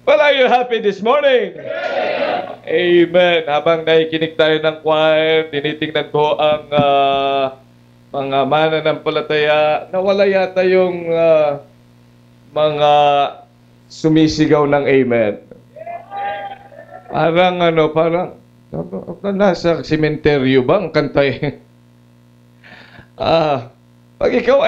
Well, are you happy this morning? Amen. Habang nakikinig tayo ng choir, tinitingnan ko ang mga mananampalataya, nawala yata yung mga sumisigaw ng amen. Parang nasa sementeryo ba ang kantay? Pag ikaw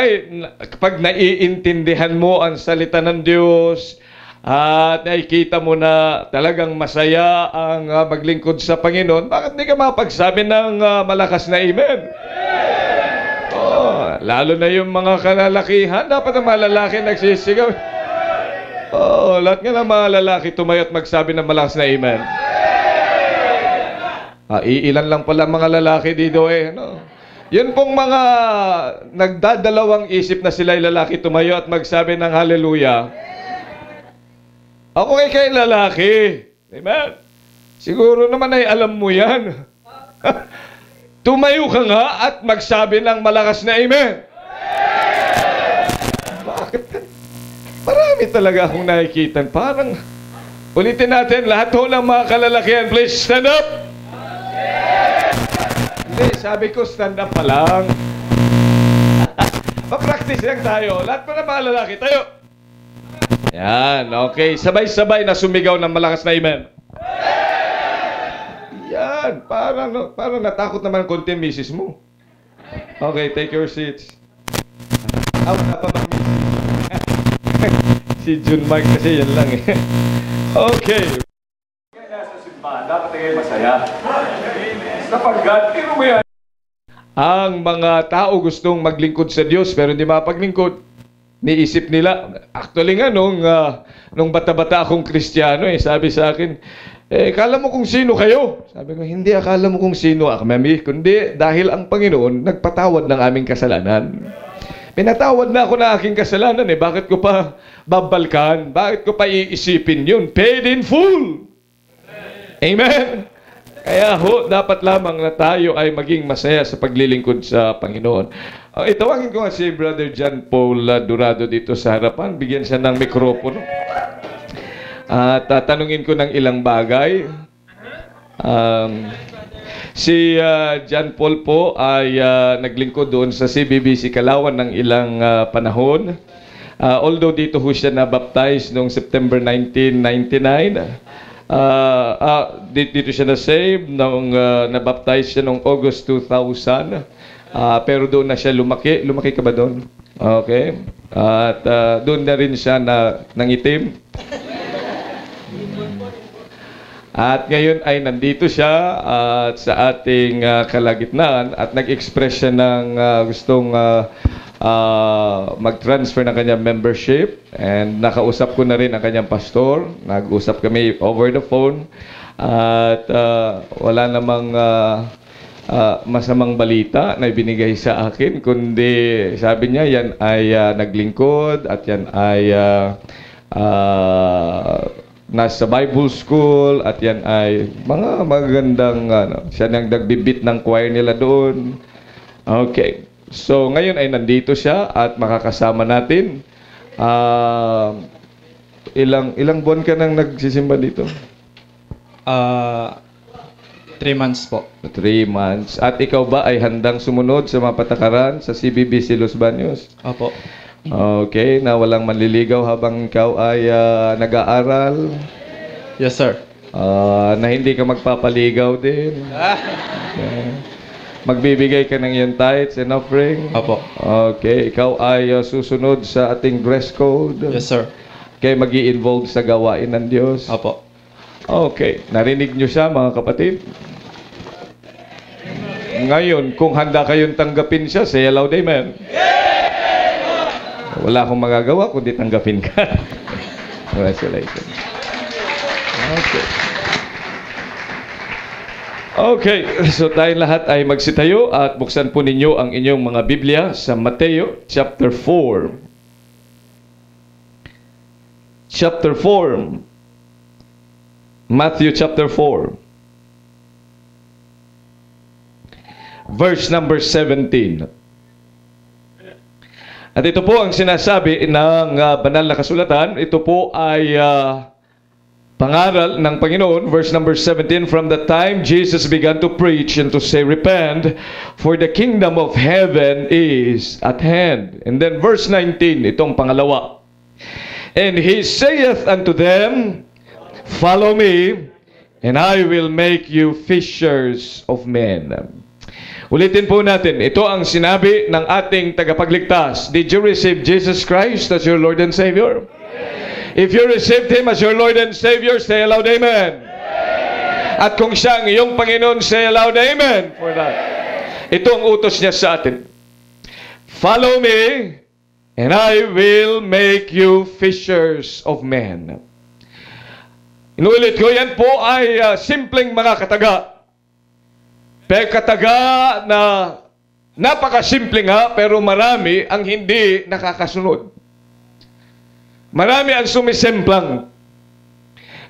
pag naiintindihan mo ang salita ng Diyos, at nakikita mo na talagang masaya ang maglingkod sa Panginoon, bakit hindi ka mapagsabi ng malakas na amen? Lalo na yung mga kalalakihan, dapat ang mga lalaki nagsisigaw. Lahat nga ng mga lalaki tumayo at magsabi ng malakas na amen. Iilan lang pala mga lalaki dito Yun pong mga nagdadalawang isip na sila'y lalaki tumayo at magsabi ng hallelujah. Ako kay lalaki. Amen. Siguro naman ay alam mo yan. Tumayo ka nga at magsabi ng malakas na amen. Bakit? Marami talaga akong nakikita. Parang, ulitin natin, lahat ho ng mga kalalakihan, please stand up. Hindi, sabi ko stand up pa lang. Pa-practice lang tayo. Lahat pa ng mga lalaki, tayo. Yan, okay. Sabay-sabay na sumigaw ng malakas na amen. Yan, parang natakot naman konti ang misis mo. Okay, take your seats. Wala pa bang misis? Si June Mark kasi yan lang Okay. Kaya sa simbahan, dapat kayo masaya. Sapagkat, tiro mo yan. Ang mga tao gustong maglingkod sa Diyos pero hindi mapaglingkod. Niisip nila, actually nga nung bata-bata akong Kristiyano sabi sa akin, kala mo kung sino kayo? Sabi ko, hindi akala mo kung sino kami, kundi dahil ang Panginoon nagpatawad ng aming kasalanan. Pinatawad na ako ng aking kasalanan bakit ko pa babalkan? Bakit ko pa iisipin yun? Paid in full! Amen? Kaya dapat lamang na tayo ay maging masaya sa paglilingkod sa Panginoon. Itawagin ko nga si Brother John Paul Durado dito sa harapan. Bigyan siya ng mikropono. Tatanungin ko ng ilang bagay. Si John Paul po ay naglingkod doon sa CBBC Kalawan ng ilang panahon. Although dito ho siya na-baptize noong September 1999. Dito siya na-save nung na-baptize siya noong August 2000. Pero doon na siya lumaki. Lumaki ka ba doon? Okay. At doon na rin siya nangitim. At ngayon ay nandito siya sa ating kalagitnaan at nag-express siya ng gustong mag-transfer ng kanyang membership. And nakausap ko na rin ang kanyang pastor. Nag-usap kami over the phone. At wala namang masamang balita na ibinigay sa akin, kundi sabi niya yan ay naglingkod at yan ay nasa Bible school at yan ay mga magandang siya nang nagbibit ng choir nila doon. Okay. So ngayon ay nandito siya at makakasama natin. Ilang buwan ka nang nagsisimba dito? 3 months po. 3 months. At ikaw ba ay handang sumunod sa mga patakaran sa CBBC Los Baños? Opo. Okay, na walang manliligaw habang ikaw ay nag-aaral? Yes, sir. Na hindi ka magpapaligaw din? Okay. Magbibigay ka ng iyong tithes and offering? Opo. Okay, ikaw ay susunod sa ating dress code? Yes, sir. Okay, mag-i-involve sa gawain ng Diyos? Opo. Okay, narinig nyo siya mga kapatid? Ngayon, kung handa kayong tanggapin siya, say aloud amen. Wala akong magagawa kundi tanggapin ka. Congratulations. Okay. Okay, so tayong lahat ay magsitayo at buksan po ninyo ang inyong mga Biblia sa Mateo chapter 4. Chapter 4. Matthew chapter 4. Verse number 17. At ito po ang sinasabi ng banal na kasulatan. Ito po ay pangaral ng Panginoon, verse number 17, from the time Jesus began to preach and to say, repent, for the kingdom of heaven is at hand. And then verse 19, itong pangalawa. And he saith unto them, follow me, and I will make you fishers of men. Ulitin po natin, ito ang sinabi ng ating tagapagligtas. Did you receive Jesus Christ as your Lord and Savior? If you received Him as your Lord and Savior, say aloud, Amen. At kung siya ang iyong Panginoon, say aloud, Amen for that. Ito ang utos niya sa atin. Follow me, and I will make you fishers of men. Inuulit ko, yan po ay simpleng mga kataga. Pero kataga na napakasimple nga, pero marami ang hindi nakakasunod. Marami ang sumisemplang.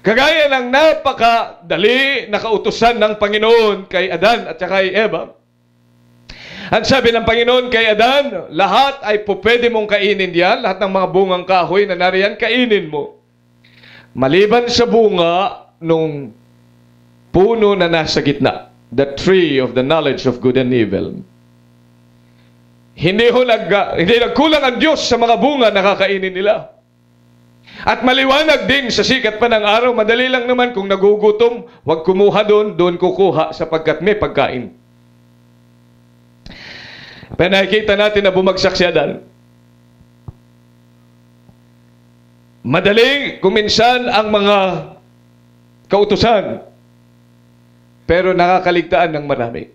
Kagaya ng napakadali na kautusan ng Panginoon kay Adan at kay Eva. Ang sabi ng Panginoon kay Adan, lahat ay pwede mong kainin yan, lahat ng mga bungang kahoy na nariyan, kainin mo. Maliban sa bunga nung puno na nasa gitna, the tree of the knowledge of good and evil. Hindi nagkulang ang Diyos sa mga bunga na kakainin nila. At maliwanag din sa sikat pa ng araw, madali lang naman kung nagugutom, huwag kumuha doon kukuha sapagkat may pagkain. Pero nakikita natin na bumagsak si Adan. Madaling kuminsan ang mga kautusan, pero nakakaligtaan ng marami.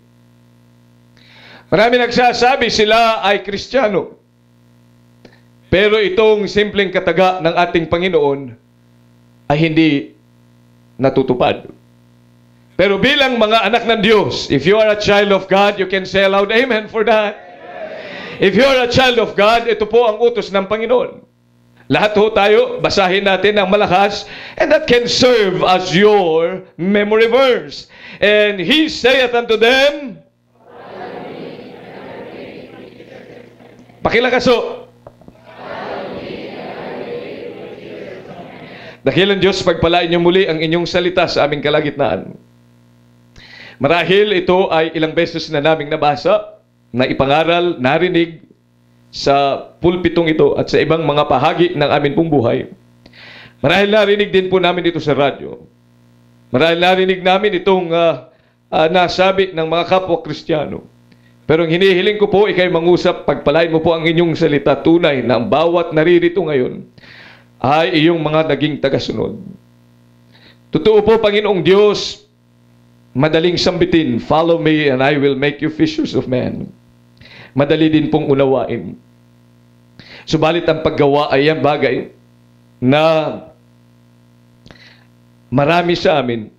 Marami nagsasabi sila ay Kristiyano. Pero itong simpleng kataga ng ating Panginoon ay hindi natutupad. Pero bilang mga anak ng Diyos, if you are a child of God, you can say aloud, Amen for that. If you are a child of God, ito po ang utos ng Panginoon. Lahat ho tayo, basahin natin ng malakas, and that can serve as your memory verse. And He saith unto them, pakilakaso, dakilang Diyos, pagpalain niyo muli ang inyong salita sa aming kalagitnaan. Marahil ito ay ilang beses na naming nabasa, na ipangaral, narinig sa pulpitong ito at sa ibang mga bahagi ng amin pong buhay. Marahil narinig din po namin ito sa radyo. Marahil narinig namin itong nasabi ng mga kapwa Kristiyano. Pero ang hinihiling ko po, ikay mangusap, pagpalain mo po ang inyong salita, tunay na ang bawat naririto ngayon ay iyong mga naging tagasunod. Totoo po, Panginoong Diyos, madaling sambitin, follow me and I will make you fishers of men. Madali din pong unawain. Subalit ang paggawa ay yan bagay na marami sa amin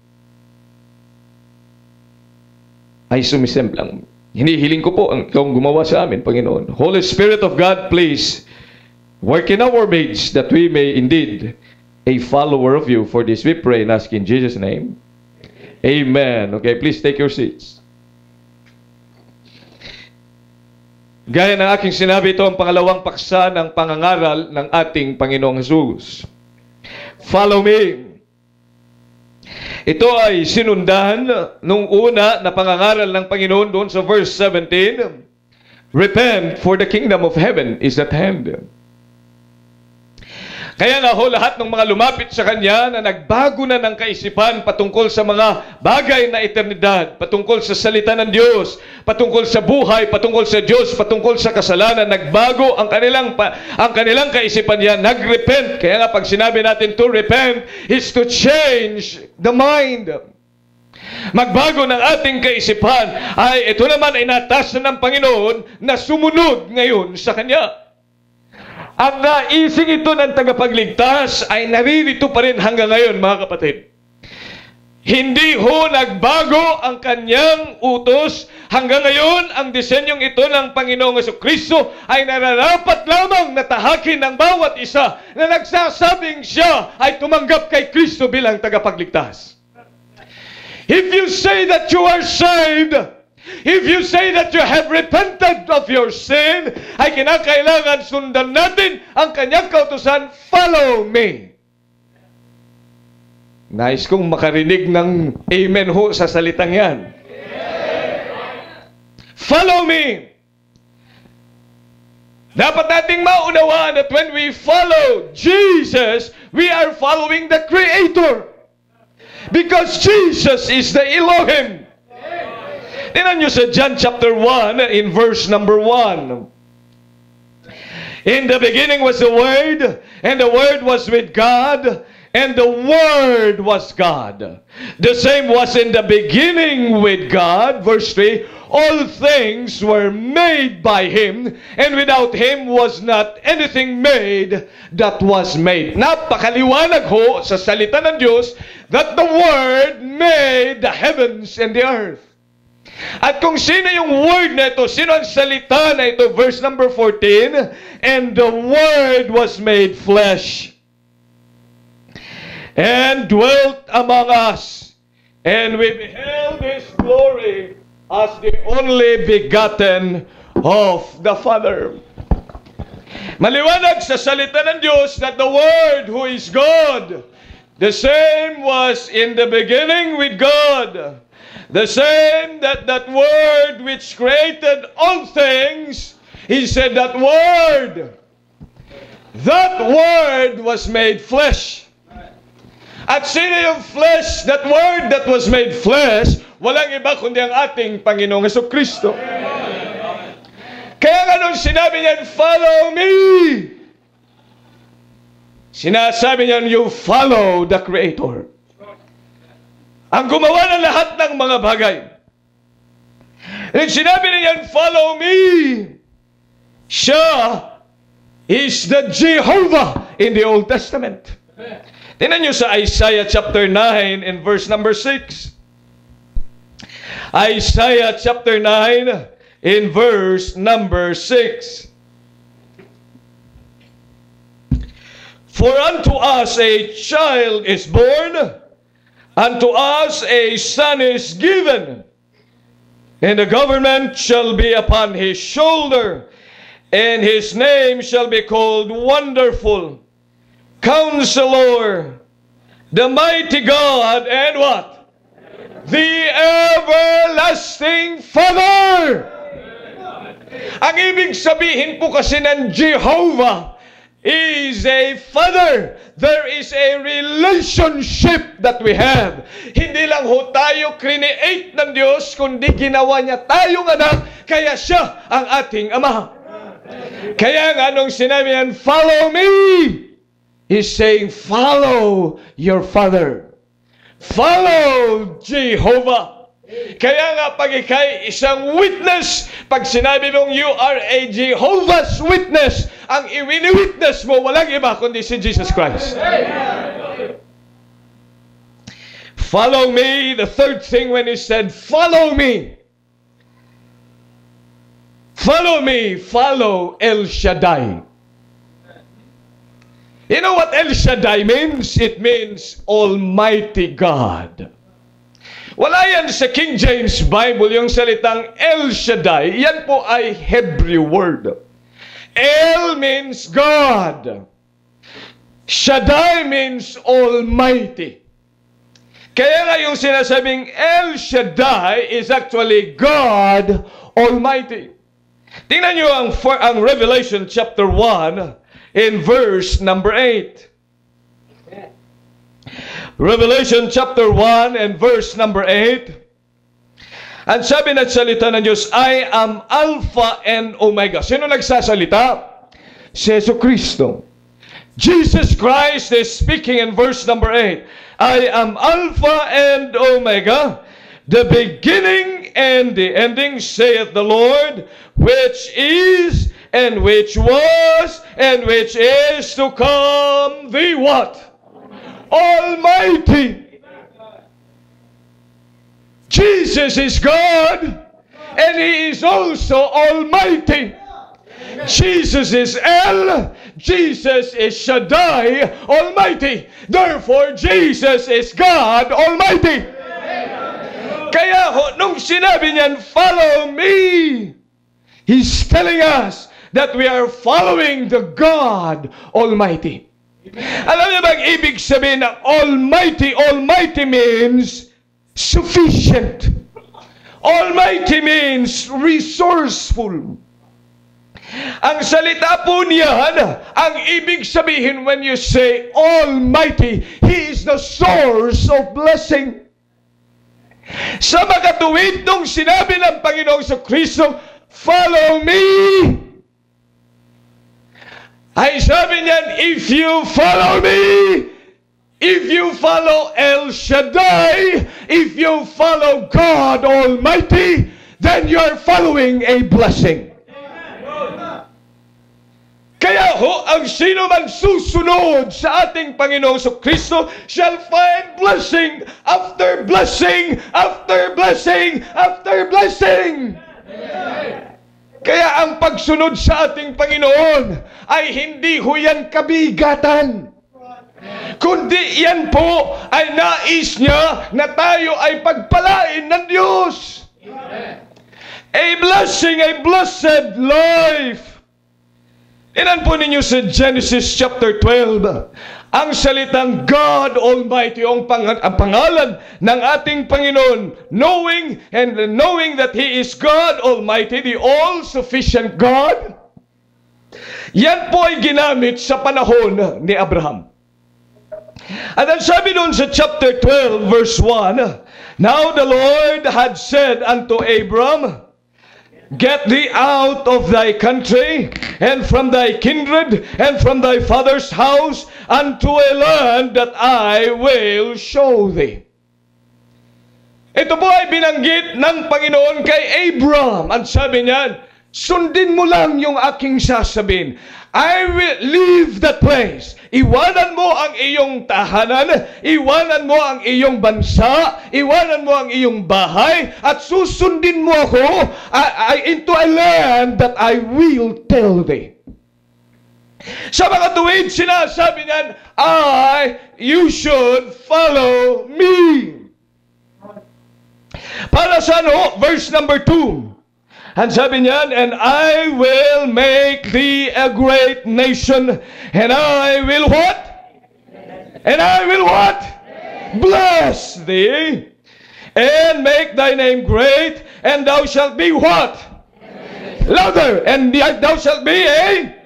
ay sumisemplang. Hinihiling ko po ang ikaw gumawa sa amin, Panginoon. Holy Spirit of God, please work in our midst that we may indeed a follower of you. For this we pray and ask in Jesus' name. Amen. Okay, please take your seats. Gaya ng aking sinabi, ito ang pangalawang paksa ng pangangaral ng ating Panginoong Jesus. Follow me. Ito ay sinundan nung una na pangangaral ng Panginoon doon sa verse 17. Repent, for the kingdom of heaven is at hand. Kaya nga ho, lahat ng mga lumapit sa Kanya na nagbago na ng kaisipan patungkol sa mga bagay na eternidad, patungkol sa salita ng Diyos, patungkol sa buhay, patungkol sa Diyos, patungkol sa kasalanan, nagbago ang kanilang kaisipan yan, nagrepent. Kaya nga pag sinabi natin to repent is to change the mind. Magbago ng ating kaisipan ay ito naman ay natasan ng Panginoon na sumunod ngayon sa Kanya. Ang naising ito ng tagapagligtas ay naririto pa rin hanggang ngayon, mga kapatid. Hindi ho nagbago ang kanyang utos. Hanggang ngayon, ang disenyong ito ng Panginoong Jesucristo ay nararapat lamang na tahakin ng bawat isa na nagsasabing siya ay tumanggap kay Kristo bilang tagapagligtas. If you say that you are saved, if you say that you have repented of your sin, ay kinakailangan sundan natin ang kanyang kautusan, follow me. Nais kong makarinig ng amen ho sa salitang yan. Follow me. Dapat nating maunawaan that when we follow Jesus, we are following the Creator. Because Jesus is the Elohim. Tingnan nyo sa John chapter 1 in verse number 1. In the beginning was the Word, and the Word was with God, and the Word was God. The same was in the beginning with God. Verse 3, all things were made by Him, and without Him was not anything made that was made. Napakaliwanag ho sa salita ng Diyos that the Word made the heavens and the earth. At kung sino yung word na ito, sino ang salita na ito, verse number 14, and the Word was made flesh, and dwelt among us, and we beheld His glory as the only begotten of the Father. Maliwanag sa salita ng Diyos that the Word who is God, the same was in the beginning with God. The same that Word which created all things, He said that Word was made flesh. At sino yung flesh, that Word that was made flesh, walang iba kundi ang ating Panginoong Jesucristo. Kaya nga nung sinabi niyan, follow me, sinasabi niyan, you follow the Creator. Ang gumawa ng lahat ng mga bagay. And sinabi niyan, follow me, siya is the Jehovah in the Old Testament. Tingnan nyo sa Isaiah chapter 9 and verse number 6. Isaiah chapter 9 in verse number 6. For unto us a child is born, unto us a son is given, and the government shall be upon his shoulder, and his name shall be called Wonderful, Counselor, the Mighty God, and what? The Everlasting Father. Ang ibig sabihin po kasi ng Jehovah is a Father. There is a relationship that we have. Hindi lang ho tayo create ng Diyos, kundi ginawa niya tayong anak, kaya siya ang ating Ama. Kaya nga nung sinabi niyan, follow me, He's saying, follow your Father. Follow Jehovah. Kaya nga pag ikay isang witness, pag sinabi mong you are a Jehovah's Witness, ang iwini-witness mo walang iba kundi si Jesus Christ. Follow me, the third thing when He said, follow me. Follow me, follow El Shaddai. You know what El Shaddai means? It means Almighty God. Wala yan sa King James Bible, yung salitang El Shaddai. Yan po ay Hebrew word. El means God. Shaddai means Almighty. Kaya nga yung sinasabing El Shaddai is actually God Almighty. Tingnan nyo ang Revelation chapter 1 in verse number 8. Revelation chapter 1 and verse number 8. Ang sabi ng salita ng Diyos, I am Alpha and Omega. Sino nagsasalita? Si Jesucristo. Jesus Christ is speaking in verse number 8. I am Alpha and Omega, the beginning and the ending, saith the Lord, which is and which was and which is to come, the what? Almighty. Jesus is God, and He is also Almighty. Jesus is El, Jesus is Shaddai, Almighty. Therefore, Jesus is God Almighty. Kaya nung sinabi niyan, follow me, He's telling us that we are following the God Almighty. Alam niyo bang ibig sabihin ng Almighty? Almighty means sufficient. Almighty means resourceful. Ang salita po niyan, ang ibig sabihin when you say Almighty, He is the source of blessing. Sa makatuwid nung sinabi ng Panginoong Kristo, follow me. Ay sabi niyan, if you follow me, if you follow El Shaddai, if you follow God Almighty, then you are following a blessing. Kaya ho, ang sino man susunod sa ating Panginoong Kristo shall find blessing after blessing after blessing after blessing. Kaya ang pagsunod sa ating Panginoon ay hindi ho yan kabigatan. Kundi yan po ay nais niya na tayo ay pagpalain ng Diyos. A blessing, a blessed life. Inan po ninyo sa Genesis chapter 12, ang salitang God Almighty, ang pangalan ng ating Panginoon, knowing that He is God Almighty, the all-sufficient God. Yan po ay ginamit sa panahon ni Abraham. At ang sabi doon sa chapter 12, verse 1, Now the Lord had said unto Abram, Get thee out of thy country, and from thy kindred, and from thy father's house, unto a land that I will show thee. Ito po ay binanggit ng Panginoon kay Abram. Ang sabi niya, sundin mo lang yung aking sasabihin. I will leave that place. Iwanan mo ang iyong tahanan, iwanan mo ang iyong bansa, iwanan mo ang iyong bahay, at susundin mo ako into a land that I will tell thee. Sa mga tuwid, sinasabi niyan, you should follow me. Para sa ano? Verse number 2. And sabi niyan, and I will make thee a great nation, and I will what? And I will what? Bless thee, and make thy name great, and thou shalt be what? Louder, and thou shalt be a?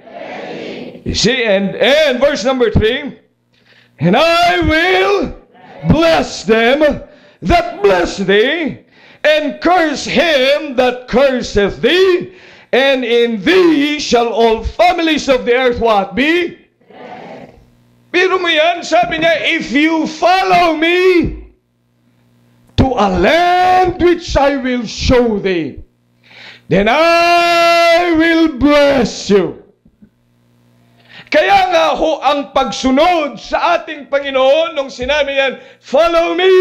You see, and verse number 3, and I will bless them that bless thee, and curse him that curseth thee, and in thee shall all families of the earth what be? Pero mo yan, sabi niya, if you follow me to a land which I will show thee, then I will bless you. Kaya nga ho ang pagsunod sa ating Panginoon nung sinabi yan, follow me.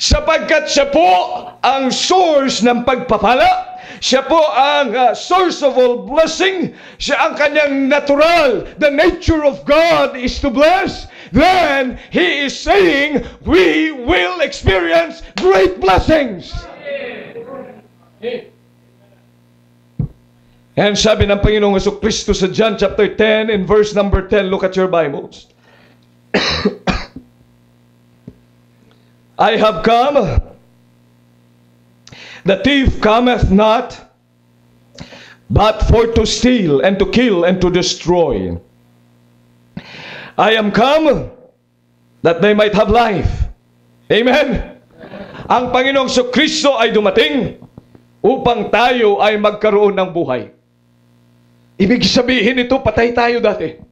Sapagkat siya po ang source ng pagpapala, siya po ang source of all blessing, siya ang kanyang natural, the nature of God is to bless, then He is saying, we will experience great blessings. And sabi ng Panginoong Jesucristo sa John chapter 10 in verse number 10, look at your Bibles. I have come, the thief cometh not, but for to steal, and to kill, and to destroy. I am come, that they might have life. Amen? Ang Panginoong Jesucristo ay dumating, upang tayo ay magkaroon ng buhay. Ibig sabihin ito, patay tayo dati.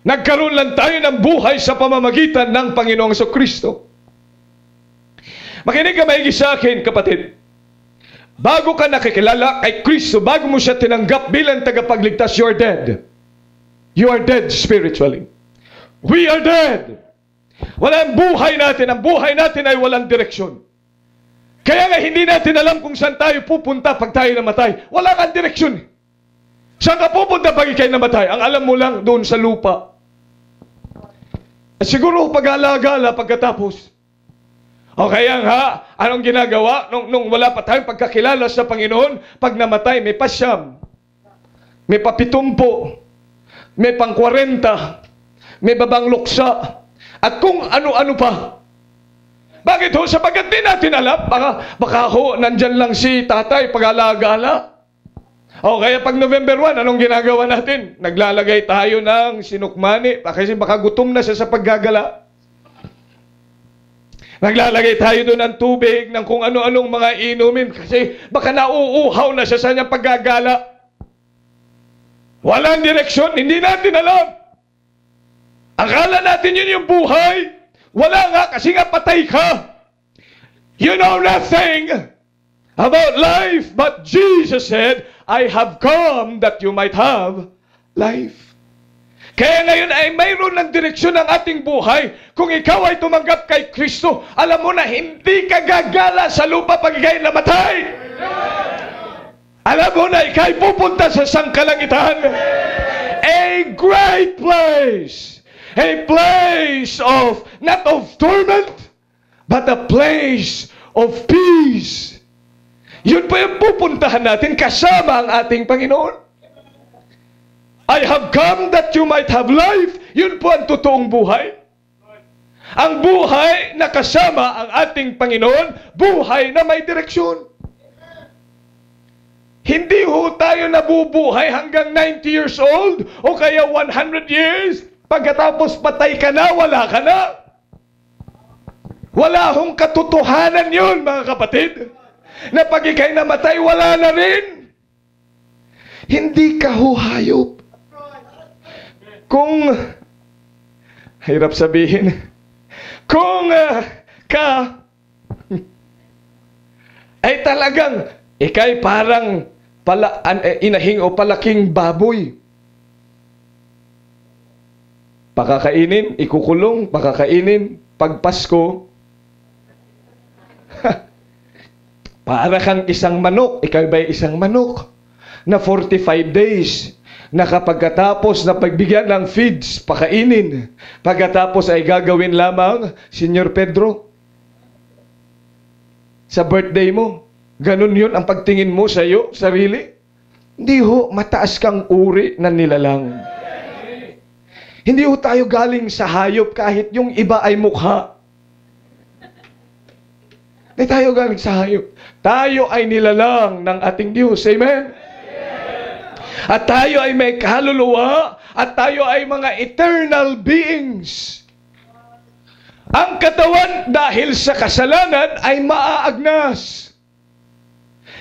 Nagkaroon lang tayo ng buhay sa pamamagitan ng Panginoong Jesucristo. Makinig ka maigi sa akin, kapatid. Bago ka nakikilala kay Kristo, bago mo siya tinanggap bilang tagapagligtas, you are dead. You are dead spiritually. We are dead. Walang buhay natin. Ang buhay natin ay walang direksyon. Kaya nga hindi natin alam kung saan tayo pupunta pag tayo namatay. Wala kang direksyon. Saan ka pupunta pag ikay namatay? Ang alam mo lang doon sa lupa. At siguro pag-alagala pagkatapos. O kaya nga, anong ginagawa? Nung wala pa tayong pagkakilala sa Panginoon, pag namatay, may pasyam, may papitumpo. may pang-40, may babang luksa, at kung ano-ano pa. Bakit ho? Sapagat di natin alam, baka ho, nandyan lang si tatay pag-alagala. O kaya pag November 1, anong ginagawa natin? Naglalagay tayo ng sinukmani, kasi baka gutom na siya sa paggagala. Naglalagay tayo doon ng tubig, ng kung ano-anong mga inumin, kasi baka nauuhaw na siya sa kanyang paggagala. Walang direksyon, hindi natin alam. Akala natin yun yung buhay. Wala nga, kasi nga patay ka. You know nothing about life, but Jesus said, I have come that you might have life. Kaya ngayon ay mayroon ng direksyon ng ating buhay. Kung ikaw ay tumanggap kay Kristo, alam mo na hindi ka gagala sa lupa pag ikaw'y namatay. Alam mo na ikaw ay pupunta sa sangkalangitan. A great place. A place of, not of torment, but a place of peace. Yun pa yung pupuntahan natin kasama ang ating Panginoon. I have come that you might have life. Yun po ang totoong buhay. Ang buhay na kasama ang ating Panginoon, buhay na may direksyon. Hindi ho tayo nabubuhay hanggang 90 years old o kaya 100 years. Pagkatapos patay ka na, wala ka na. Wala hong katotohanan yun, mga kapatid. Na pag ika'y namatay, wala na rin. Hindi ka ho hayop. Kung, hirap sabihin, kung ay talagang, ika'y parang inahing o palaking baboy. Pakakainin, ikukulong, pakakainin, pag Pasko, para kang isang manok, ikaw ba'y isang manok, na 45 days, na kapagkatapos na pagbigyan ng feeds, pakainin, pagkatapos ay gagawin lamang, Senyor Pedro, sa birthday mo, ganun yun ang pagtingin mo sa iyo, sarili? Hindi ho, mataas kang uri na nilalang. Hindi ho tayo galing sa hayop kahit yung iba ay mukha. Hindi tayo galing sa hayop. Tayo ay nilalang ng ating Diyos. Amen? At tayo ay may kaluluwa at tayo ay mga eternal beings. Ang katawan dahil sa kasalanan ay maaagnas.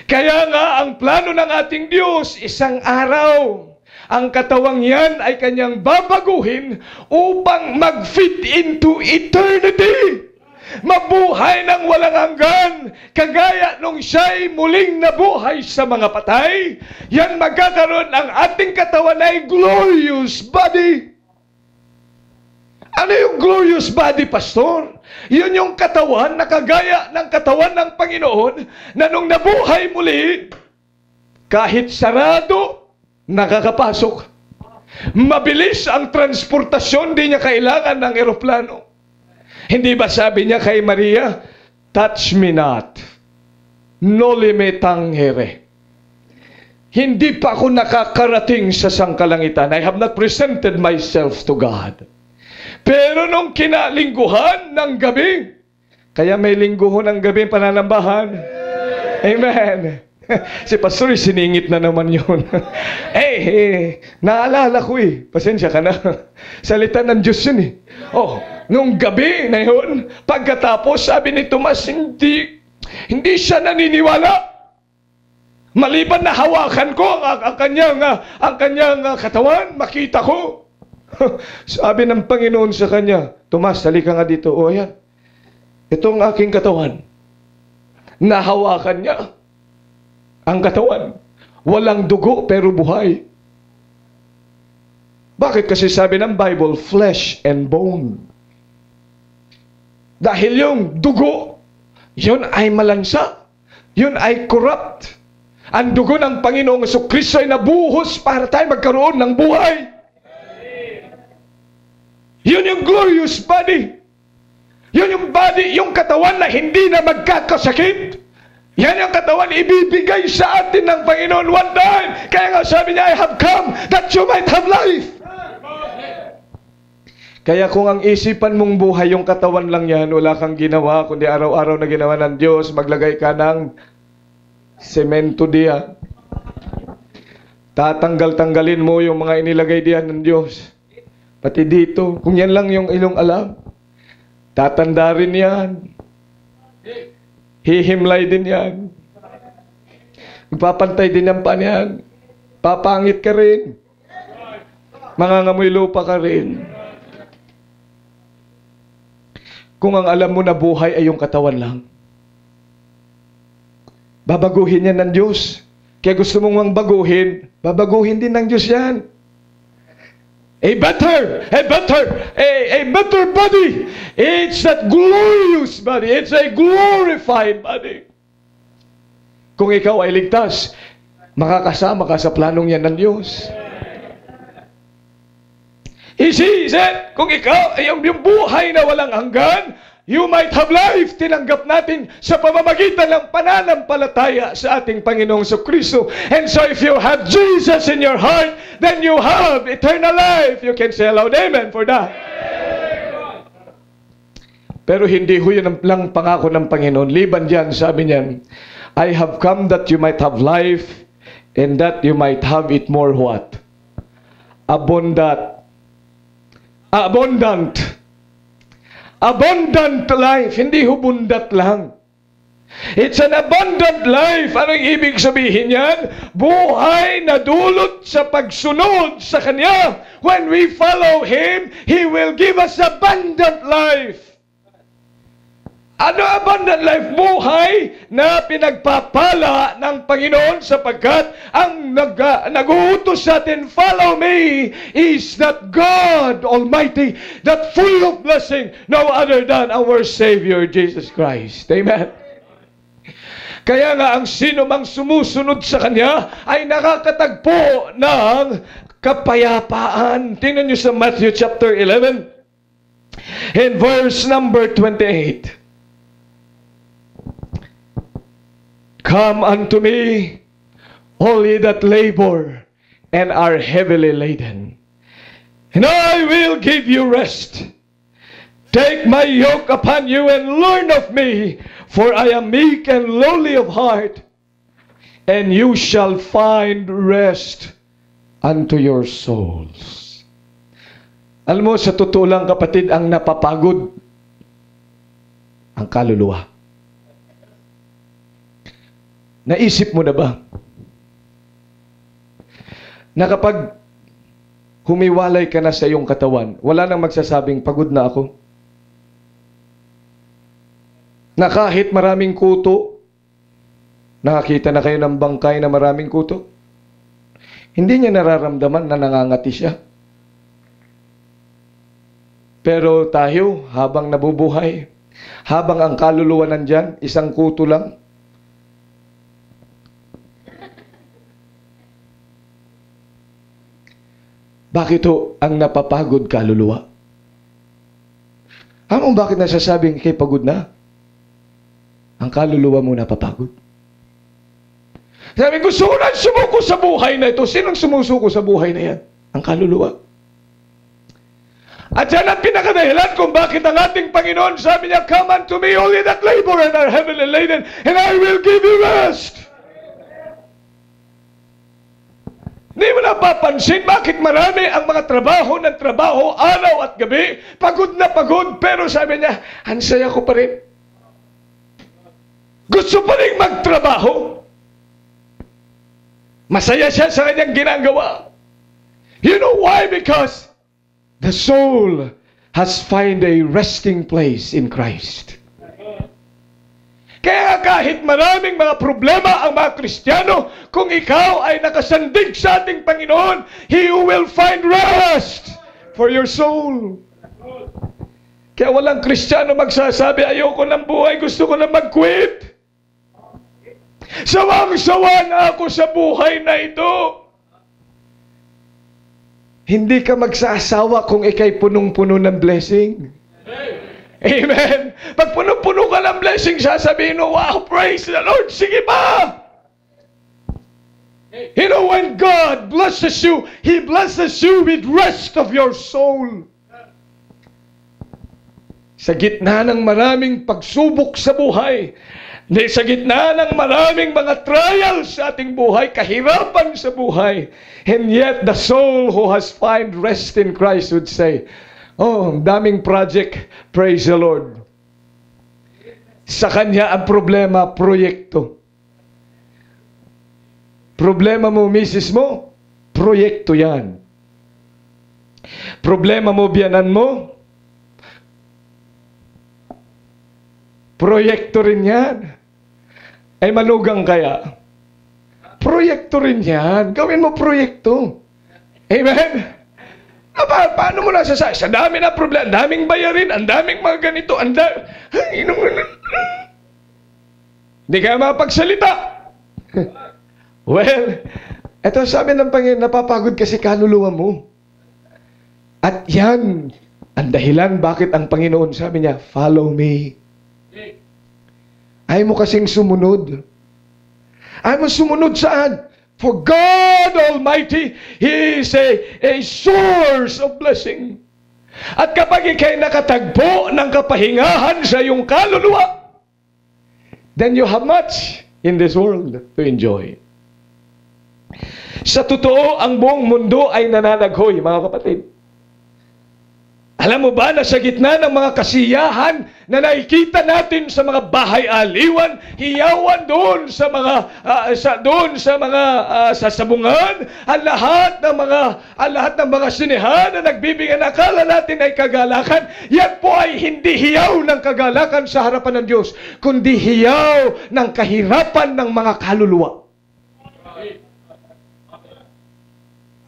Kaya nga ang plano ng ating Diyos, isang araw, ang katawang yan ay kanyang babaguhin upang mag-fit into eternity. Mabuhay ng walang hanggan, kagaya nung siya'y muling nabuhay sa mga patay. Yan magkakaroon ang ating katawan ay glorious body. Ano yung glorious body, Pastor? Yun yung katawan na kagaya ng katawan ng Panginoon na nung nabuhay muli, kahit sarado, nakakapasok. Mabilis ang transportasyon, di niya kailangan ng eroplano. Hindi ba sabi niya kay Maria, touch me not, noli me tangere. Hindi pa ako nakakarating sa sangkalangitan. I have not presented myself to God. Pero nung kinalingguhan ng gabi, kaya may lingguhan ng gabi pananambahan. Amen. Si Pastor, siningit na naman yun. Naalala ko pasensya ka na. Salita ng Diyos yun nung gabi na yun, pagkatapos, sabi ni Tomas, hindi siya naniniwala. Maliban na hawakan ko ang kanyang katawan, makita ko. Sabi ng Panginoon sa kanya, Tomas, halika nga dito. O yan, itong aking katawan. Nahawakan niya ang katawan. Walang dugo pero buhay. Bakit? Kasi sabi ng Bible, flesh and bone. Dahil yung dugo, yun ay malansa. Yun ay corrupt. Ang dugo ng Panginoong Jesucristo ay nabuhos para tayo magkaroon ng buhay. Yun yung glorious body. Yun yung body, yung katawan na hindi na magkakasakit. Yan yung katawan ibibigay sa atin ng Panginoon one time. Kaya nga sabi niya, I have come that you might have life. Kaya kung ang isipan mong buhay yung katawan lang yan, wala kang ginawa, kundi araw-araw na ginawa ng Diyos, maglagay ka ng semento diyan. Tatanggal-tanggalin mo yung mga inilagay diyan ng Diyos. Pati dito, kung yan lang yung ilong alam, tatanda rin yan. Hihimlay din yan. Magpapantay din ang pan yan. Papangit ka rin. Mangangamoy lupa ka rin. Kung ang alam mo na buhay ay yung katawan lang, babaguhin yan ng Diyos. Kaya gusto mong baguhin, babaguhin din ng Diyos yan. A better body. It's that glorious body. It's a glorified body. Kung ikaw ay ligtas, makakasama ka sa planong yan ng Diyos. Easy, is it? Kung ikaw ay yung buhay na walang hanggan, you might have life. Tinanggap natin sa pamamagitan ng pananampalataya sa ating Panginoong Kristo. And so if you have Jesus in your heart, then you have eternal life. You can say a loud amen for that. Pero hindi ho yun lang pangako ng Panginoon. Liban dyan, sabi niyan, I have come that you might have life and that you might have it more what? Abundant life, hindi hubundat lang. It's an abundant life. Anong ibig sabihin yan? Buhay na dulot sa pagsunod sa Kanya. When we follow Him, He will give us abundant life. Ano abundant life? Buhay na pinagpapala ng Panginoon sapagkat ang nag-uutos sa atin, follow me, is that God Almighty, that full of blessing, no other than our Savior, Jesus Christ. Amen. Kaya nga ang sino mang sumusunod sa Kanya ay nakakatagpo ng kapayapaan. Tingnan niyo sa Matthew chapter 11 in verse number 28. Come unto me, all ye that labor and are heavily laden, and I will give you rest. Take my yoke upon you and learn of me, for I am meek and lowly of heart, and you shall find rest unto your souls. Alam mo, sa totoo lang kapatid, ang napapagod ang kaluluwa. Naisip mo na ba na kapag humiwalay ka na sa iyong katawan, wala nang magsasabing pagod na ako? Na kahit maraming kuto, nakakita na kayo ng bangkay na maraming kuto, hindi niya nararamdaman na nangangati siya. Pero tayo, habang nabubuhay, habang ang kaluluwa nandyan, isang kuto lang, bakit ho ang napapagod kaluluwa? Alam mo bakit nasasabing kay pagod na? Ang kaluluwa mo napapagod. Sabi, gusto ko na sumuko sa buhay na ito. Sinong sumusuko sa buhay na yan? Ang kaluluwa. At yan ang pinakadahilan kung bakit ang ating Panginoon, sabi niya, come unto me, all ye that labor and are heavily laden, and I will give you rest. Hindi mo napapansin bakit marami ang mga trabaho ng trabaho, araw at gabi, pagod na pagod, pero sabi niya, ang saya ko pa rin. Gusto pa rin magtrabaho. Masaya siya sa kanyang ginagawa. You know why? Because the soul has found a resting place in Christ. Kaya kahit maraming mga problema ang mga Kristiyano, kung ikaw ay nakasandig sa ating Panginoon, He will find rest for your soul. Kaya walang Kristiyano magsasabi, ayoko ng buhay, gusto ko na mag-quit. Sawang-sawa na ako sa buhay na ito. Hindi ka magsasawa kung ikay punong-puno ng blessing. Amen. Pag puno-puno ka ng blessing, sasabihin mo, wow, praise the Lord, sige pa. You know, when God blesses you, He blesses you with rest of your soul. Sa gitna ng maraming pagsubok sa buhay, sa gitna ng maraming mga trials sa ating buhay, kahirapan sa buhay, and yet the soul who has find rest in Christ would say, oh, daming project, praise the Lord. Sa kanya ang problema, proyekto. Problema mo, misis mo, proyekto yan. Problema mo, biyanan mo, proyekto rin yan. Ay malugang kaya? Proyekto rin yan. Gawin mo proyekto. Amen? Paano mo nasasabi? Sa dami na problema, ang daming bayarin, ang daming mga ganito, hindi ka mapagsalita. Well, eto sabi ng Panginoon, napapagod kasi kaluluwa mo. At yan, ang dahilan bakit ang Panginoon sabi niya, follow me. Ayaw mo kasing sumunod. Ayaw mo sumunod saan? For God Almighty, He is a source of blessing. At kapag ikay nakatagpo ng kapahingahan sa iyong kaluluwa, then you have much in this world to enjoy. Sa totoo, ang buong mundo ay nananaghoy, mga kapatid. Alam mo ba na sa gitna ng mga kasiyahan na nakikita natin sa mga bahay-aliwan, hiyawan doon sa mga sasabungan, ang lahat ng mga sinehan na nagbibigay na akala natin ay kagalakan, yan po ay hindi hiyaw ng kagalakan sa harapan ng Diyos, kundi hiyaw ng kahirapan ng mga kaluluwa.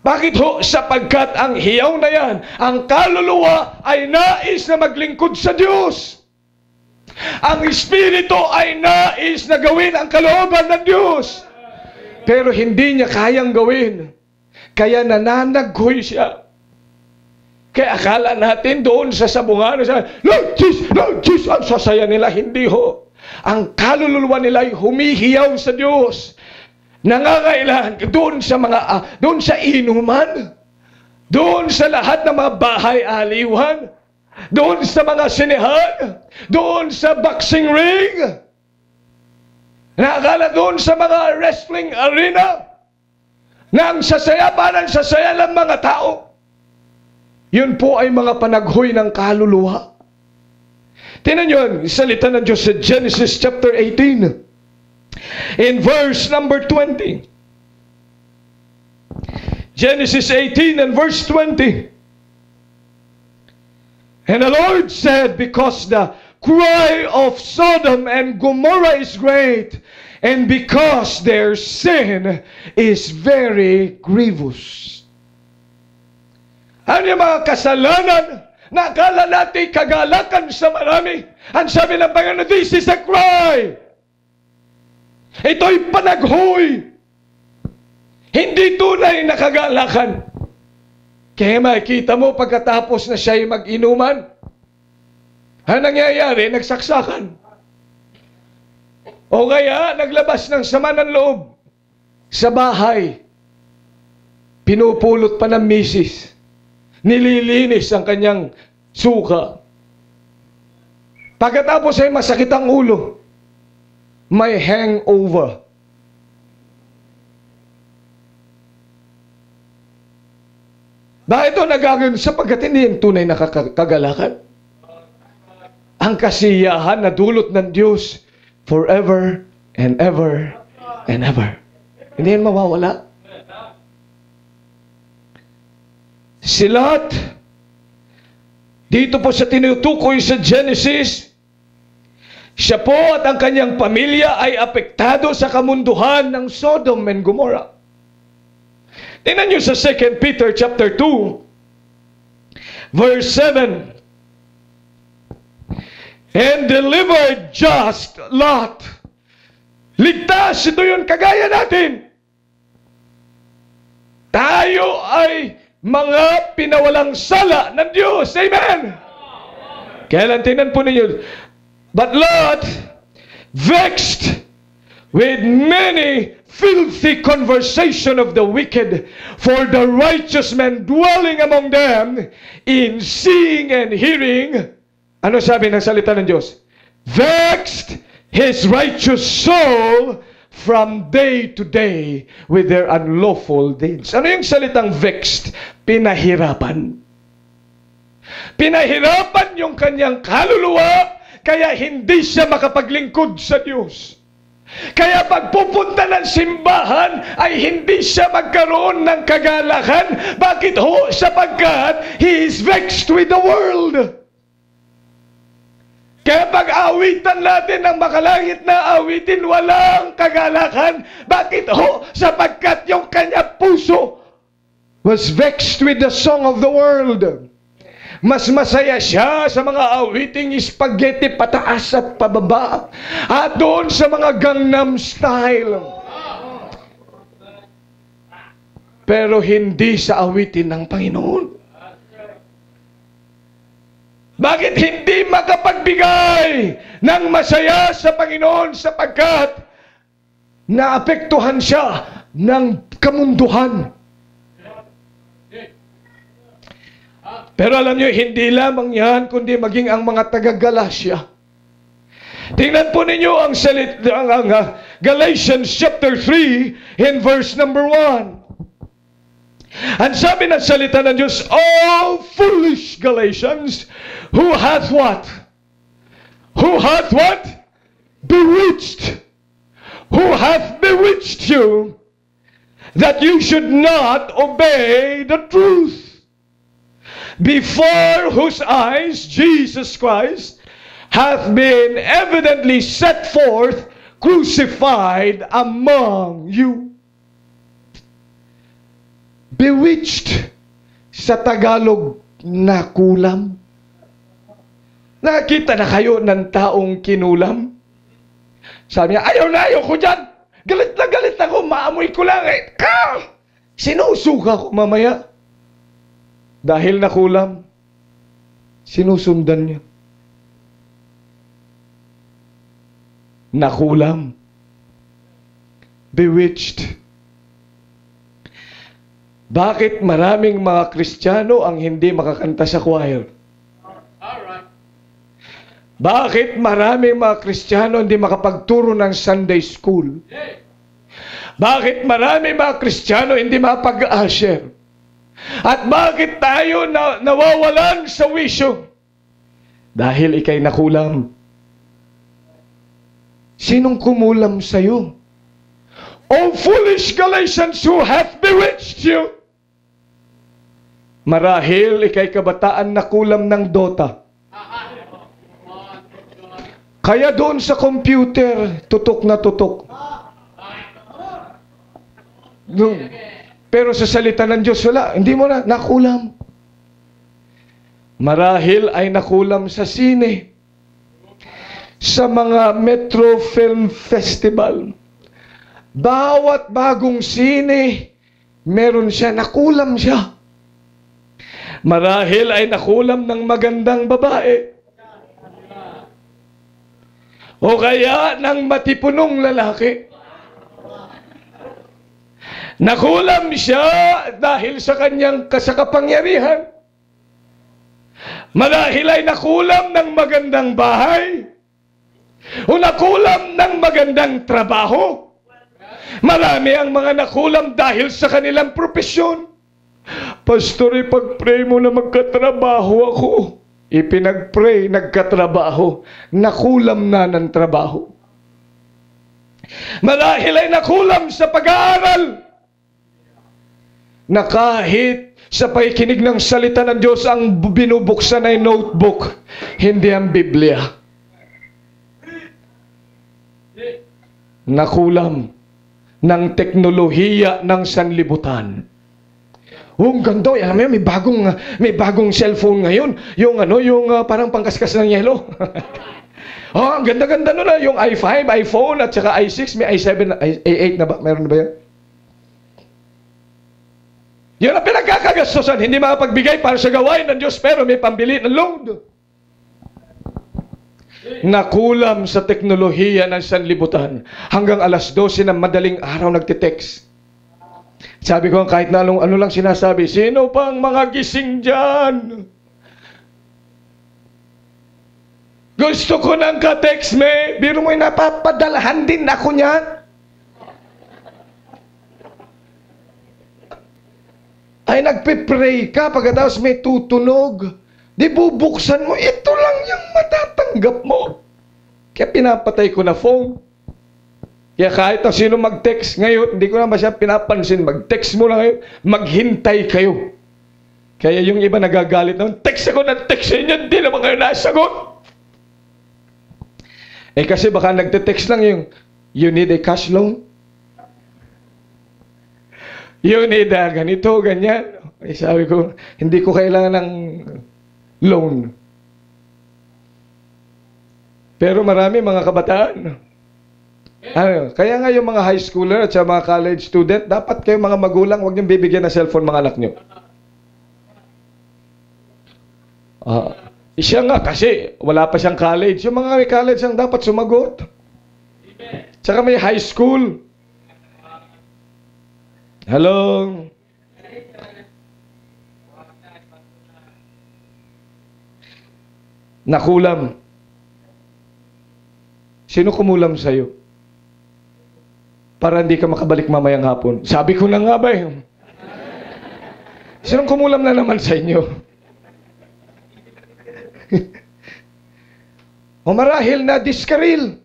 Bakit ho? Sapagkat ang hiyaw na yan, ang kaluluwa ay nais na maglingkod sa Diyos. Ang Espiritu ay nais na gawin ang kalooban ng Diyos. Pero hindi niya kayang gawin. Kaya nananaghoy siya. Kaya akala natin doon sa sabungan, Lord Jesus, ang sasaya nila. Hindi ho. Ang kaluluwa nila ay humihiyaw sa Diyos. Nangangailangan doon sa inuman, doon sa lahat ng mga bahay-aliwan, doon sa mga sinehan, doon sa boxing ring, nakakala doon sa mga wrestling arena, na ang sasaya ng mga tao. Yun po ay mga panaghoy ng kaluluwa. Tingnan nyo, salita ng Diyos sa Genesis chapter 18. In verse number 20. Genesis 18 and verse 20. And the Lord said, because the cry of Sodom and Gomorrah is great, and because their sin is very grievous. Ano yung mga kasalanan na akala natin kagalakan sa marami? Ang sabi ng Panginoon, this is a cry. Ito'y panaghoy. Hindi tunay na kagalakan. Kaya makikita mo pagkatapos na siya'y mag-inuman, ang nangyayari, nagsaksakan. O kaya, naglabas ng sama ng loob sa bahay. Pinupulot pa ng misis. Nililinis ang kanyang suka. Pagkatapos ay masakit ang ulo. May hangover. Bakit ito nagagawin? Sapagkat hindi yung tunay na kagalakan. Ang kasiyahan na dulot ng Diyos forever and ever and ever. Hindi yan mawawala. Si Lot, dito po sa tinutukoy sa Genesis, siya po at ang kanyang pamilya ay apektado sa kamunduhan ng Sodom and Gomorrah. Tingnan nyo sa 2 Peter chapter 2, verse 7. And delivered just Lot. Ligtas, ito yun, kagaya natin. Tayo ay mga pinawalang sala ng Diyos. Amen! Kaya lang tingnan po ninyo, but Lot, vexed with many filthy conversation of the wicked, for the righteous men dwelling among them, in seeing and hearing, Ano sabi ng salita ng Diyos? Vexed his righteous soul from day to day with their unlawful deeds. Ano yung salitang vexed? Pinahirapan. Pinahirapan yung kanyang kaluluwa, kaya hindi siya makapaglingkod sa Diyos. Kaya pagpupunta ng simbahan ay hindi siya magkaroon ng kagalakan. Bakit ho? Sapagkat he is vexed with the world. Kaya pag-awitan natin ng makalangit na awitin, walang kagalakan. Bakit ho? Sapagkat yung kanya puso was vexed with the song of the world. Mas masaya siya sa mga awiting spaghetti pataas at pababa at doon sa mga Gangnam Style. Pero hindi sa awitin ng Panginoon. Bakit hindi makapagbigay ng masaya sa Panginoon? Sapagkat naapektuhan siya ng kamunduhan. Pero alam nyo, hindi lamang yan, kundi maging ang mga taga-Galasya. Tingnan po ninyo ang Galatians chapter 3 in verse number 1. Ang sabi ng salita ng Diyos, "Oh, foolish Galatians, who hath what? Who hath what? Bewitched. Who hath bewitched you, that you should not obey the truth? Before whose eyes Jesus Christ hath been evidently set forth, crucified among you." Bewitched, sa Tagalog, nakulam. Nakita na kayo ng taong kinulam? Sabi niya, ayaw ko dyan. Galit ako, maamoy ko lang. Sinusuka ko mamaya. Dahil nakulam, sinusundan niya. Nakulam. Bewitched. Bakit maraming mga Kristiyano ang hindi makakanta sa choir? Bakit maraming mga Kristiyano hindi makapagturo ng Sunday school? Bakit maraming mga Kristiyano hindi makapag-usher? At bakit tayo nawawalan sa wisyo? Dahil ikay nakulam. Sinong kumulam sa'yo? O foolish Galatians, who hath bewitched you? Marahil ikay kabataan na kulam ng Dota. Kaya doon sa computer, tutok na tutok. Pero sa salita ng Diyos, wala. Hindi mo na, nakulam. Marahil ay nakulam sa sine. Sa mga Metro Film Festival. Bawat bagong sine, meron siya, nakulam siya. Marahil ay nakulam ng magandang babae. O kaya ng matipunong lalaki. Nakulam siya dahil sa kanyang kasakapangyarihan. Marahil ay nakulam ng magandang bahay. O nakulam ng magandang trabaho. Marami ang mga nakulam dahil sa kanilang propesyon. Pastor, ipag-pray mo na magkatrabaho ako. Ipinag-pray, nagkatrabaho. Nakulam na ng trabaho. Marahil ay nakulam sa pag-aaral. Na kahit sa pakikinig ng salita ng Diyos ang binubuksan ay notebook, hindi ang Biblia. Nakulam ng teknolohiya ng sanlibutan. Ang ganda, alam mo, may bagong cellphone ngayon, yung parang pangkaskas ng yelo. Ang ganda-ganda nun, yung i5, iPhone at saka i6, may i7, i8 na ba? Meron na ba yan? Yun ang pinagkakagastosan, hindi makapagbigay para sa gawain ng Diyos, pero may pambili ng load. Nakulam sa teknolohiya ng sanlibutan. Hanggang alas 12 ng madaling araw nagtitext. Sabi ko, kahit na ano lang sinasabi, sino pang mga gising dyan? Gusto ko ng ka-text me. Biro mo, napapadalahan din ako niyan. Ay, nagpe-pray ka, pagkatapos may tutunog. Di bubuksan mo, ito lang yung matatanggap mo. Kaya pinapatay ko na phone. Kaya kahit na sino mag-text ngayon, hindi ko na masyadong pinapansin. Mag-text mo na ngayon, maghintay kayo. Kaya yung iba nagagalit naman, text ako ng text sa inyo, hindi naman kayo nasagot. Eh kasi baka nagte-text lang yung, you need a cash loan? You need a ganito, ganyan. Eh sabi ko, hindi ko kailangan ng loan. Pero marami mga kabataan. Kaya nga yung mga high schooler at mga college student, dapat kayo mga magulang, huwag niyong bibigyan ng cellphone mga anak niyo. Siya nga kasi wala pa siyang college. Yung mga may college ang dapat sumagot. Tsaka may high school. Hello? Nakulam. Sino kumulam sa'yo? Para hindi ka makabalik mamayang hapon. Sabi ko na nga ba eh. Sinong kumulam na naman sa inyo? O marahil na diskaril.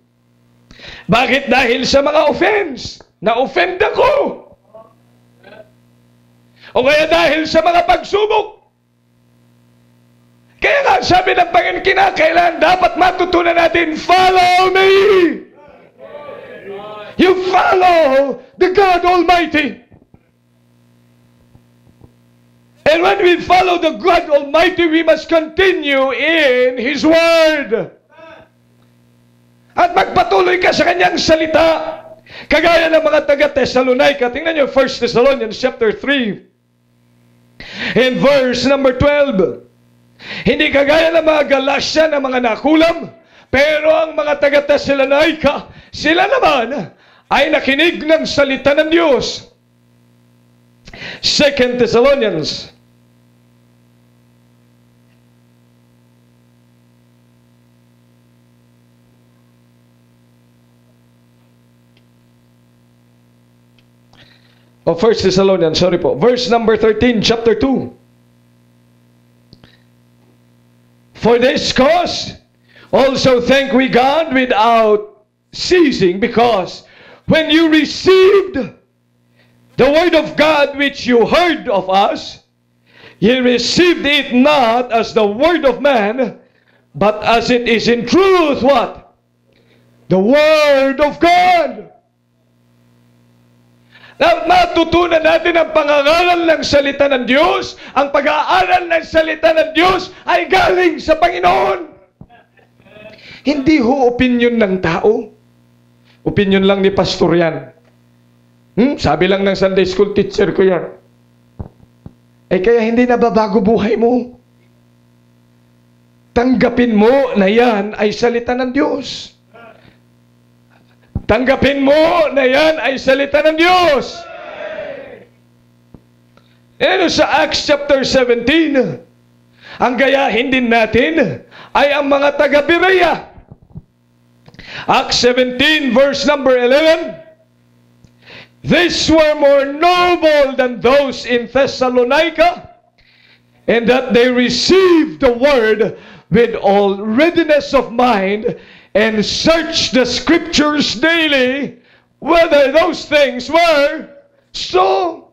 Bakit? Dahil sa mga offense. Na-offend ako. O kaya dahil sa mga pagsubok. Kaya nga sabi ng Panginoon, kinakailangan dapat matutunan natin, follow me. You follow the God Almighty. And when we follow the God Almighty, we must continue in His Word. At magpatuloy ka sa Kanyang salita. Kagaya ng mga taga-Thessalonica. Tingnan nyo, 1 Thessalonians chapter 3. In verse number 12. Hindi kagaya ng mga Galasya na mga nakulam. Pero ang mga taga-Thessalonica, sila naman ay nakinig ng salita ng Diyos. 2 Thessalonians O 1 Thessalonians, sorry po. Verse number 13, chapter 2. For this cause, also thank we God without ceasing, because when you received the word of God which you heard of us, ye received it not as the word of man, but as it is in truth, what? The word of God. Na matutunan natin ang pangangaral ng salita ng Diyos. Ang pag-aaral ng salita ng Diyos ay galing sa Panginoon. Hindi ho opinion ng tao. Opinion lang ni pastor yan. Sabi lang ng Sunday school teacher ko yan. Eh kaya hindi nababago buhay mo. Tanggapin mo na yan ay salita ng Diyos. Tanggapin mo na yan ay salita ng Diyos. Sa Acts chapter 17, ang gayahin din natin ay ang mga taga-Berea. Acts 17 verse number 11. These were more noble than those in Thessalonica, and that they received the word with all readiness of mind, and search the scriptures daily whether those things were so.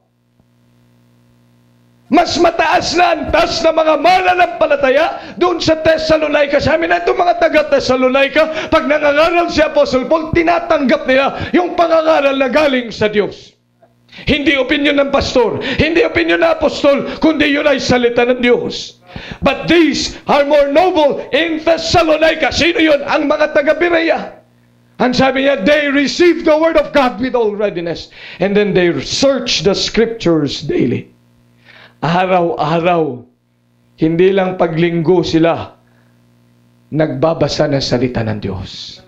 Mas mataas na antas na mga mananampalataya doon sa Thessalonica. Sabi na itong mga taga-Thessalonica, pag nangangaral si Apostle Paul, tinatanggap nila yung pangangaral na galing sa Diyos. Hindi opinion ng pastor, hindi opinion ng apostol, kundi yun ay salita ng Diyos. But these are more noble in Thessalonica. Sino yun? Ang mga taga-Berea. Ang sabi niya, they received the word of God with all readiness. And then they search the scriptures daily. Araw-araw. Hindi lang paglinggo sila nagbabasa ng salita ng Diyos.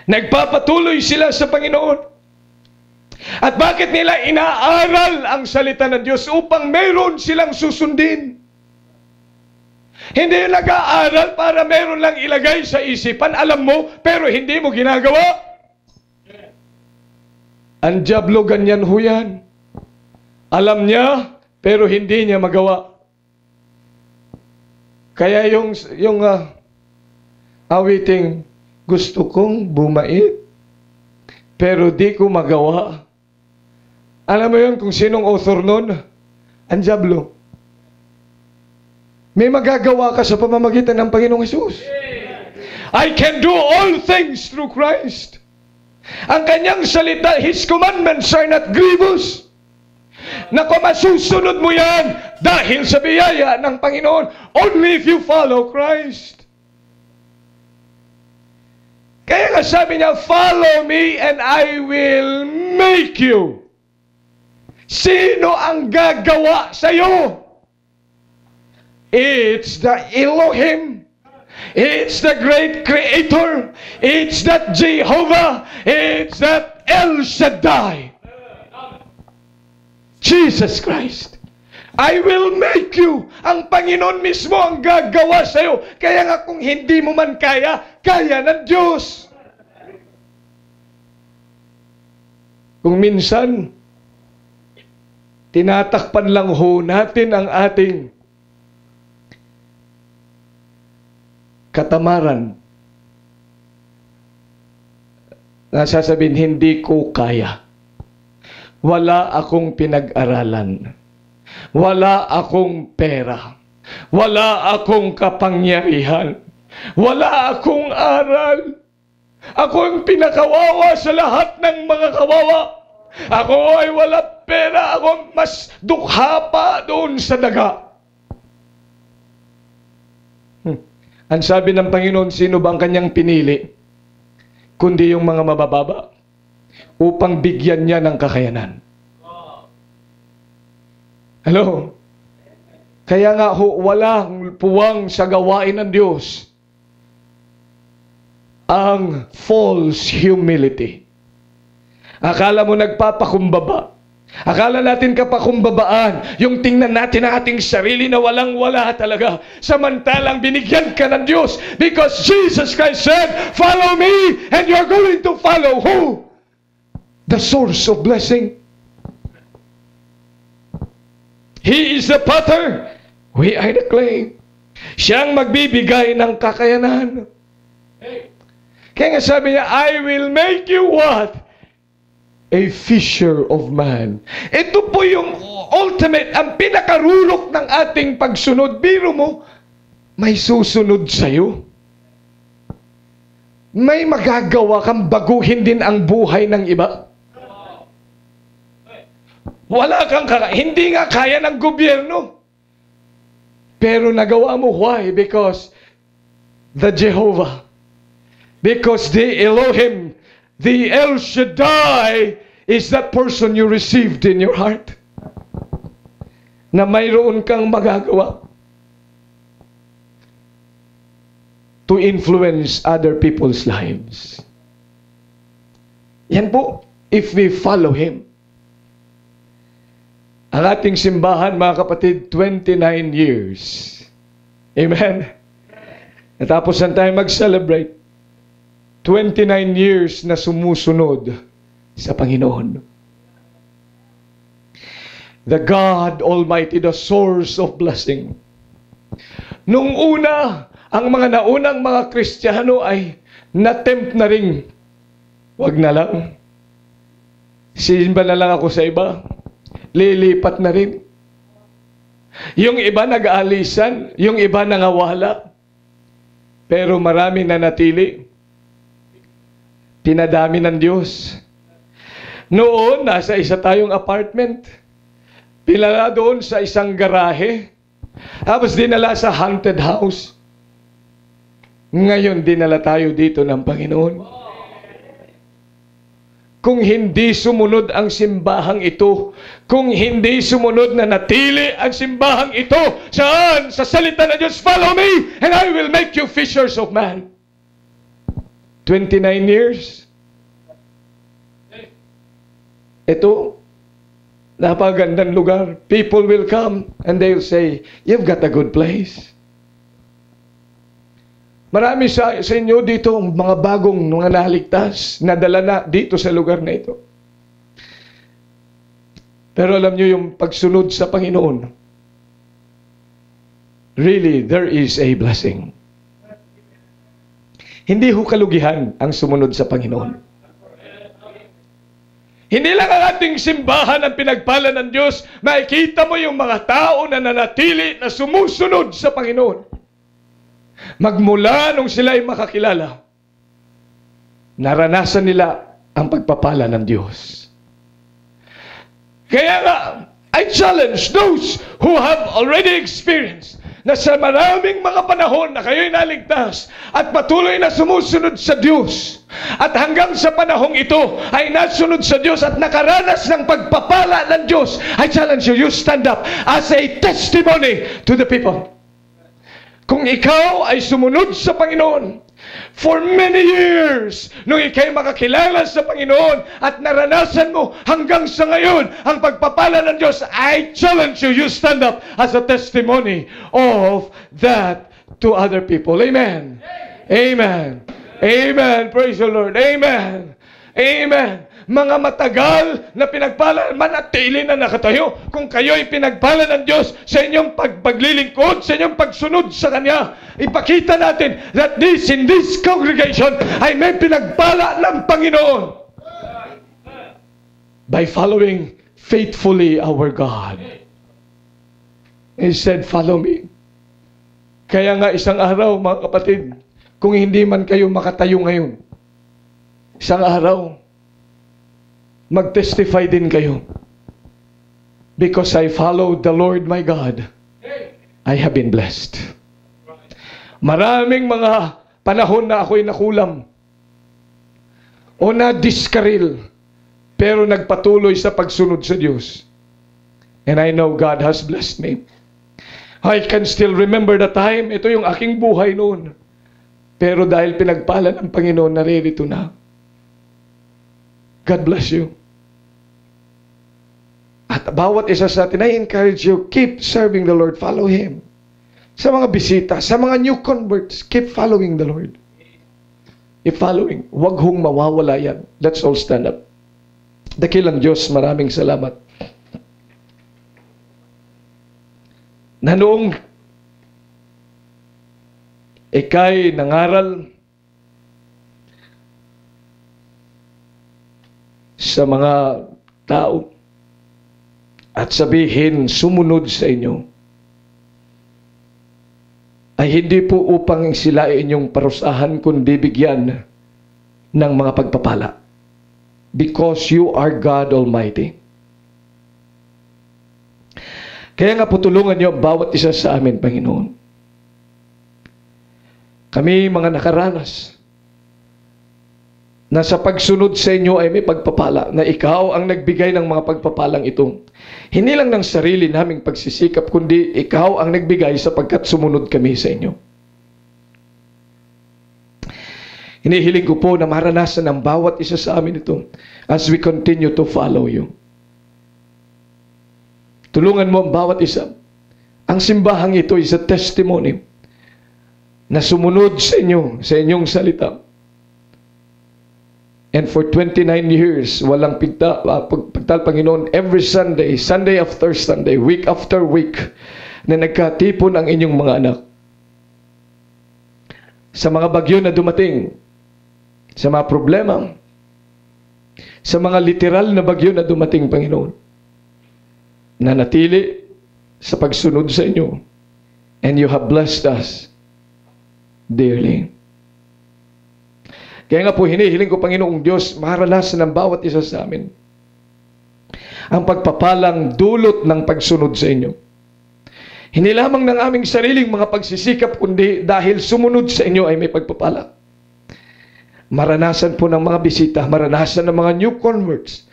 Nagpapatuloy sila sa Panginoon. At bakit nila inaaral ang salita ng Diyos? Upang meron silang susundin. Hindi nag-aaral para meron lang ilagay sa isipan. Alam mo, pero hindi mo ginagawa. Ang diablo ganyan ho yan. Alam niya, pero hindi niya magawa. Kaya yung awiting, gusto kong bumait, pero di ko magawa. Alam mo yun kung sinong author nun? Ang diablo. May magagawa ka sa pamamagitan ng Panginoong Hesus. I can do all things through Christ. Ang kanyang salita, His commandments are not grievous. Na kung masusunod mo yan dahil sa biyaya ng Panginoon, only if you follow Christ. Kaya nga sabi niya, follow me and I will make you. Sino ang gagawa sa'yo? It's the Elohim. It's the great Creator. It's that Jehovah. It's that El Shaddai. Jesus Christ. I will make you. Ang Panginoon mismo ang gagawa sa'yo. Kaya nga kung hindi mo man kaya, kaya ng Diyos. Kung minsan, tinatakpan lang ho natin ang ating katamaran. Nasasabihin, hindi ko kaya. Wala akong pinag-aralan. Wala akong pera. Wala akong kapangyarihan. Wala akong aral. Ako ang pinakawawa sa lahat ng mga kawawa. Ako ay wala pera. Ako mas dukha pa doon sa daga. Ang sabi ng Panginoon, sino ba ang kanyang pinili? Kundi yung mga mabababa upang bigyan niya ng kakayanan. Hello? Kaya nga walang puwang sa gawain ng Diyos ang false humility. Akala mo nagpapakumbaba. Akala natin kapakumbabaan yung tingnan natin ang ating sarili na walang-wala talaga. Samantalang binigyan ka ng Diyos because Jesus Christ said, follow me and you're going to follow who? The source of blessing. He is the potter. We are the clay. Siyang magbibigay ng kakayanan. Kaya nga sabi niya, I will make you what? A fisher of man. Ito po yung ultimate, ang pinakarulok ng ating pagsunod. Biro mo, may susunod sa'yo. May magagawa kang baguhin din ang buhay ng iba. Wala kang hindi nga kaya ng gobyerno. Pero nagawa mo. Why? Because the Jehovah, because the Elohim, the El Shaddai is that person you received in your heart. Na mayroon kang magagawa to influence other people's lives. Yan po, if we follow Him. Ang ating simbahan, mga kapatid, 29 years. Amen? Natapos na tayo mag-celebrate. 29 years na sumusunod sa Panginoon. The God Almighty, the source of blessing. Nung una, ang mga naunang mga Kristiyano ay na-tempt na rin. Wag na lang. Simba na lang ako sa iba. Lilipat na rin. Yung iba nag-aalisan, yung iba nangawala. Pero marami na natili. Pinadami ng Diyos. Noon, nasa isa tayong apartment. Pinala doon sa isang garahe. Tapos dinala sa haunted house. Ngayon, dinala tayo dito ng Panginoon. Kung hindi sumunod ang simbahang ito, kung hindi sumunod na natili ang simbahang ito, saan? Sa salita ng Diyos, follow me and I will make you fishers of man. 29 years. Ito, napagandang lugar. People will come and they'll say, you've got a good place. Marami sa inyo dito mga bagong mga naligtas na dala na dito sa lugar na ito. Pero alam nyo yung pagsunod sa Panginoon, really, there is a blessing. Hindi ho kalugihan ang sumunod sa Panginoon. Hindi lang ang ating simbahan ang pinagpala ng Diyos, makikita mo yung mga tao na nanatili na sumusunod sa Panginoon. Magmula nung sila ay makakilala, naranasan nila ang pagpapala ng Diyos. Kaya nga, I challenge those who have already experienced na sa maraming mga panahon na kayo'y naligtas at patuloy na sumusunod sa Diyos at hanggang sa panahong ito ay nasunod sa Diyos at nakaranas ng pagpapala ng Diyos, I challenge you, you stand up as a testimony to the people. Kung ikaw ay sumunod sa Panginoon for many years, nung ikay makakilala sa Panginoon at naranasan mo hanggang sa ngayon ang pagpapala ng Diyos, I challenge you, you stand up as a testimony of that to other people. Amen. Amen. Amen. Praise the Lord. Amen. Amen. Mga matagal na pinagpala, manatili na nakatayo. Kung kayo'y pinagpala ng Diyos sa inyong paglilingkod, sa inyong pagsunod sa Kanya, ipakita natin that in this congregation ay may pinagpala ng Panginoon by following faithfully our God. He said, follow me. Kaya nga isang araw, mga kapatid, kung hindi man kayo makatayo ngayon, isang araw, mag-testify din kayo. Because I followed the Lord my God, I have been blessed. Maraming mga panahon na ako'y nakulam o na-diskaril, pero nagpatuloy sa pagsunod sa Diyos. And I know God has blessed me. I can still remember the time, ito yung aking buhay noon. Pero dahil pinagpala ng Panginoon, naririto na. God bless you. At bawat isa sa atin, I encourage you, keep serving the Lord. Follow Him. Sa mga bisita, sa mga new converts, keep following the Lord. Keep following. Huwag hong mawawala yan. Let's all stand up. Dakilang Diyos, maraming salamat. Na noong ika'y nangaral sa mga tao at sabihin sumunod sa inyo, ay hindi po upang sila inyong parusahan kundi bigyan ng mga pagpapala. Because you are God Almighty. Kaya nga po tulungan niyo bawat isa sa amin, Panginoon. Kami mga nakaranas na sa pagsunod sa inyo ay may pagpapala, na ikaw ang nagbigay ng mga pagpapalang ito. Hindi lang ng sarili naming pagsisikap, kundi ikaw ang nagbigay sapagkat sumunod kami sa inyo. Hinihiling ko po na maranasan ng bawat isa sa amin ito as we continue to follow you. Tulungan mo ang bawat isa. Ang simbahang ito is a testimony na sumunod sa inyo, sa inyong salita. And for 29 years, walang pagtal, Panginoon, every Sunday, Sunday after Sunday, week after week, na nagkatipon ang inyong mga anak. Sa mga bagyo na dumating, sa mga problema, sa mga literal na bagyo na dumating, Panginoon, na natili sa pagsunod sa inyo, and you have blessed us dearly. Kaya nga po hinihiling ko, Panginoong Diyos, maranasan ng bawat isa sa amin ang pagpapalang dulot ng pagsunod sa inyo. Hindi lamang ng aming sariling mga pagsisikap, kundi dahil sumunod sa inyo ay may pagpapala. Maranasan po ng mga bisita, maranasan ng mga new converts,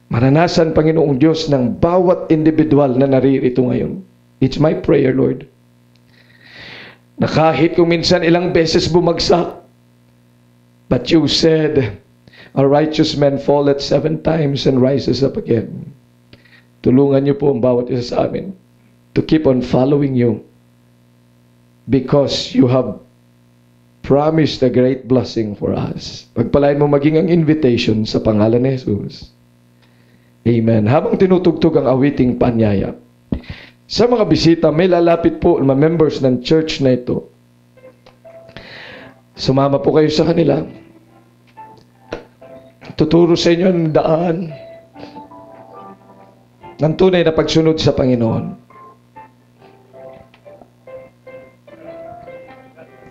maranasan, Panginoong Diyos, ng bawat individual na naririto ngayon. It's my prayer, Lord, na kahit kung minsan ilang beses bumagsak, but you said, a righteous man falleth 7 times and rises up again. Tulungan niyo po ang bawat isa sa amin to keep on following you because you have promised a great blessing for us. Pagpalain mo maging ang invitation sa pangalan ni Jesus. Amen. Habang tinutugtog ang awiting panyaya, sa mga bisita, may lalapit po mga members ng church na ito. Sumama po kayo sa kanila. Tuturo sa inyo ang daan ng tunay na pagsunod sa Panginoon.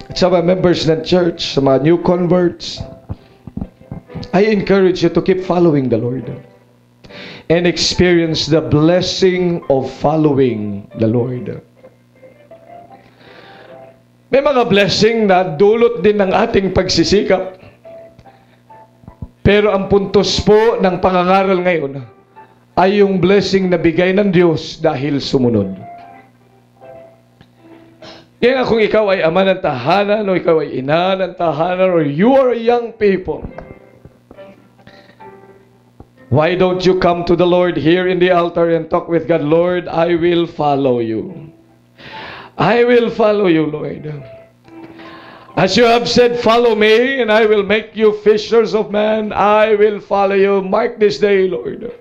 At sa mga members ng church, sa mga new converts, I encourage you to keep following the Lord and experience the blessing of following the Lord. May mga blessing na dulot din ng ating pagsisikap. Pero ang puntos po ng pangangaral ngayon ay yung blessing na bigay ng Diyos dahil sumunod. Kaya kung ikaw ay ama ng tahanan o ikaw ay ina ng tahanan or you are a young people, why don't you come to the Lord here in the altar and talk with God? Lord, I will follow you. I will follow you, Lord. As you have said, follow me, and I will make you fishers of men. I will follow you. Mark this day, Lord.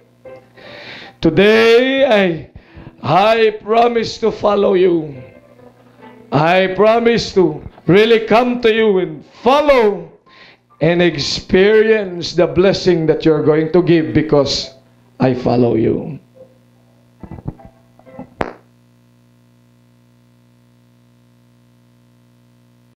Today, I promise to follow you. I promise to really come to you and follow and experience the blessing that you're going to give because I follow you.